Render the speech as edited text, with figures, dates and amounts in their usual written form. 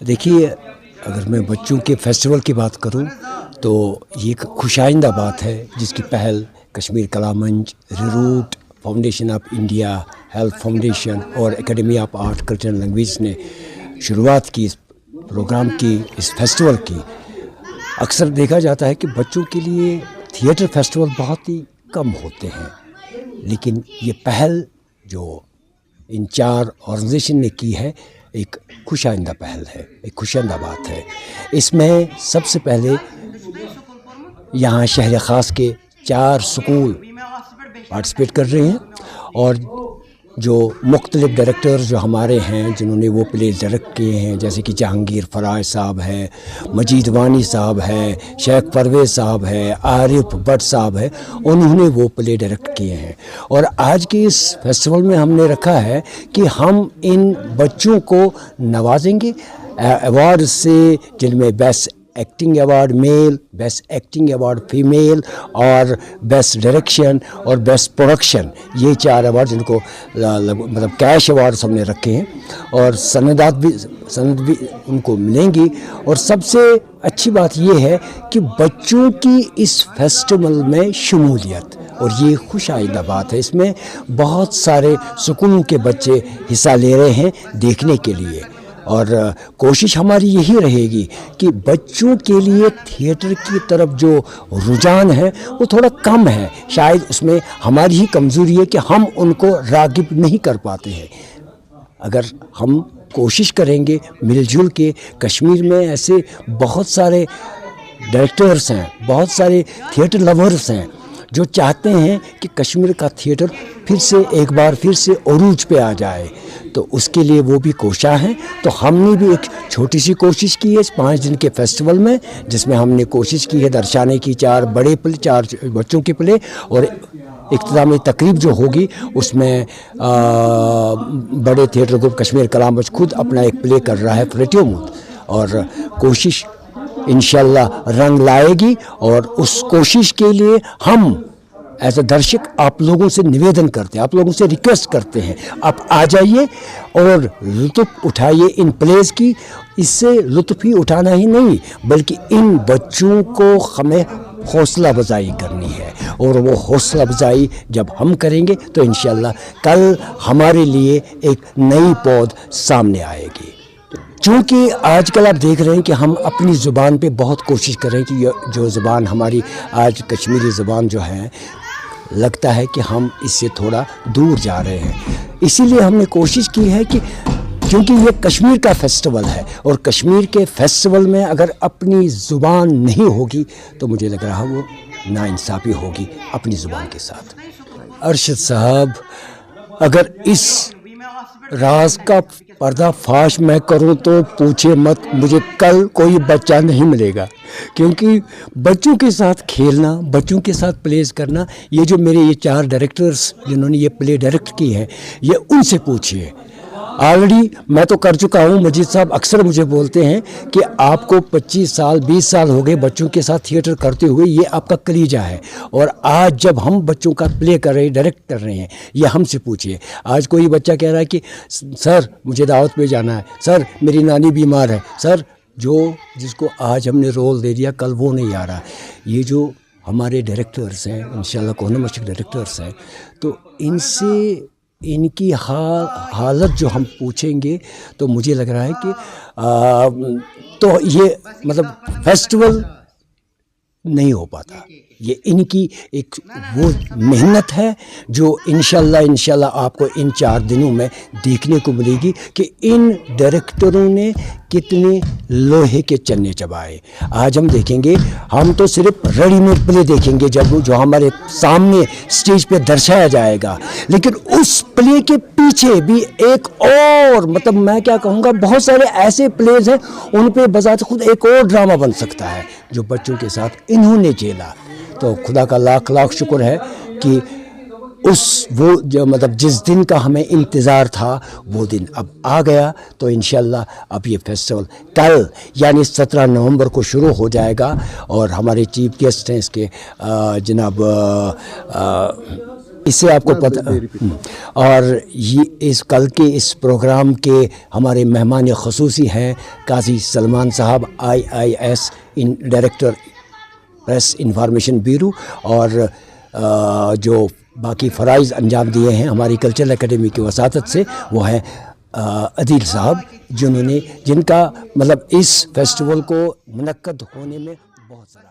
देखिए, अगर मैं बच्चों के फेस्टिवल की बात करूं तो ये एक खुशाइंदा बात है जिसकी पहल कश्मीर कला मंच, रिरूट, foundation of India, health foundation और academy of art culture and language ने शुरुआत की इस प्रोग्राम की, इस फेस्टिवल की। अक्सर देखा जाता है कि बच्चों के लिए थिएटर फेस्टिवल बहुत ही कम होते हैं, लेकिन ये पहल जो इन 4 ऑर्गेनाइजेशन ने की है एक खुशाइंदा पहल है, एक खुशाइंदा बात है। इसमें सबसे पहले यहाँ शहर ख़ास के 4 स्कूल पार्टिसिपेट कर रहे हैं और जो मुख्तलिफ डायरेक्टर्स जो हमारे हैं जिन्होंने वो प्ले डायरेक्ट किए हैं, जैसे कि जहांगीर फराज साहब है, मजीद वानी साहब है, शेख परवेज़ साहब है, आरिफ भट्ट साहब है, उन्होंने वो प्ले डायरेक्ट किए हैं। और आज के इस फेस्टिवल में हमने रखा है कि हम इन बच्चों को नवाजेंगे अवार्ड से, जिनमें best acting award male, best acting award female और बेस्ट डायरेक्शन और बेस्ट प्रोडक्शन, ये 4 अवार्ड जिनको मतलब कैश अवार्ड हमने रखे हैं और सनद भी उनको मिलेंगी। और सबसे अच्छी बात ये है कि बच्चों की इस फेस्टिवल में शमूलियत, और ये खुशाइंदा बात है। इसमें बहुत सारे स्कूलों के बच्चे हिस्सा ले रहे हैं देखने के लिए, और कोशिश हमारी यही रहेगी कि बच्चों के लिए थिएटर की तरफ जो रुझान है वो थोड़ा कम है। शायद उसमें हमारी ही कमज़ोरी है कि हम उनको राग़िब नहीं कर पाते हैं। अगर हम कोशिश करेंगे मिलजुल के, कश्मीर में ऐसे बहुत सारे डायरेक्टर्स हैं, बहुत सारे थिएटर लवर्स हैं जो चाहते हैं कि कश्मीर का थिएटर फिर से एक बार फिर से अरूज पे आ जाए, तो उसके लिए वो भी कोशिश हैं। तो हमने भी एक छोटी सी कोशिश की है इस 5 दिन के फेस्टिवल में, जिसमें हमने कोशिश की है दर्शाने की 4 बड़े प्ले, 4 बच्चों के प्ले, और इख्तितामी तकरीब जो होगी उसमें बड़े थिएटर ग्रुप कश्मीर कला मंच खुद अपना एक प्ले कर रहा है फ्लेटियोमूद, और कोशिश इंशाल्लाह रंग लाएगी। और उस कोशिश के लिए हम एज अ दर्शक आप लोगों से निवेदन करते हैं, आप लोगों से रिक्वेस्ट करते हैं, आप आ जाइए और लुत्फ़ उठाइए इन प्लेस की। इससे लुत्फ़ ही उठाना ही नहीं, बल्कि इन बच्चों को हमें हौसला अफजाई करनी है, और वो हौसला अफजाई जब हम करेंगे तो इंशाल्लाह कल हमारे लिए एक नई पौध सामने आएगी। चूँकि आजकल आप देख रहे हैं कि हम अपनी ज़ुबान पे बहुत कोशिश कर रहे हैं कि जो ज़ुबान हमारी आज कश्मीरी ज़ुबान जो है, लगता है कि हम इससे थोड़ा दूर जा रहे हैं। इसीलिए हमने कोशिश की है कि क्योंकि ये कश्मीर का फेस्टिवल है, और कश्मीर के फेस्टिवल में अगर अपनी ज़ुबान नहीं होगी तो मुझे लग रहा वो नाइंसाफ़ी होगी अपनी ज़ुबान के साथ। अरशद साहब, अगर इस राज का पर्दाफाश मैं करूं तो पूछे मत, मुझे कल कोई बच्चा नहीं मिलेगा, क्योंकि बच्चों के साथ खेलना, बच्चों के साथ प्लेस करना, ये जो मेरे ये 4 डायरेक्टर्स जिन्होंने ये प्ले डायरेक्ट की है, ये उनसे पूछिए। ऑलरेडी मैं तो कर चुका हूँ। मजीद साहब अक्सर मुझे बोलते हैं कि आपको 25 साल 20 साल हो गए बच्चों के साथ थिएटर करते हुए, ये आपका कलीजा है, और आज जब हम बच्चों का प्ले कर रहे हैं, डायरेक्ट कर रहे हैं, ये हमसे पूछिए। आज कोई बच्चा कह रहा है कि सर मुझे दावत पे जाना है, सर मेरी नानी बीमार है, सर जो जिसको आज हमने रोल दे दिया कल वो नहीं आ रहा। ये जो हमारे डायरेक्टर्स हैं, इंशाल्लाह कोहना मशक डायरेक्टर्स हैं, तो इनसे इनकी हालत जो हम पूछेंगे तो मुझे लग रहा है कि तो ये मतलब फेस्टिवल नहीं हो पाता। ये इनकी एक वो मेहनत है जो इंशाल्लाह आपको इन 4 दिनों में देखने को मिलेगी कि इन डायरेक्टरों ने कितने लोहे के चन्ने चबाए। आज हम देखेंगे, हम तो सिर्फ रेडीमेड प्ले देखेंगे जब जो हमारे सामने स्टेज पे दर्शाया जाएगा, लेकिन उस प्ले के पीछे भी एक और मतलब मैं क्या कहूँगा, बहुत सारे ऐसे प्लेज हैं उन पे बजात खुद एक और ड्रामा बन सकता है जो बच्चों के साथ इन्होंने झेला। तो खुदा का लाख लाख शुक्र है कि वो जो मतलब जिस दिन का हमें इंतज़ार था वो दिन अब आ गया। तो इंशाल्लाह अब ये फेस्टिवल कल यानी 17 नवंबर को शुरू हो जाएगा, और हमारे चीफ गेस्ट हैं इसके जनाब اس سے آپ کو پتہ اور یہ اس کل کے اس پروگرام کے ہمارے مہمان خصوصی ہیں قاضی سلمان صاحب IIS director press information bureau, اور جو باقی فرائض انجام دیے ہیں ہماری کلچرل اکیڈمی کی وساطت سے وہ ہیں عدیل صاحب، جن کا مطلب اس فیسٹیول کو منعقد ہونے میں بہت سارا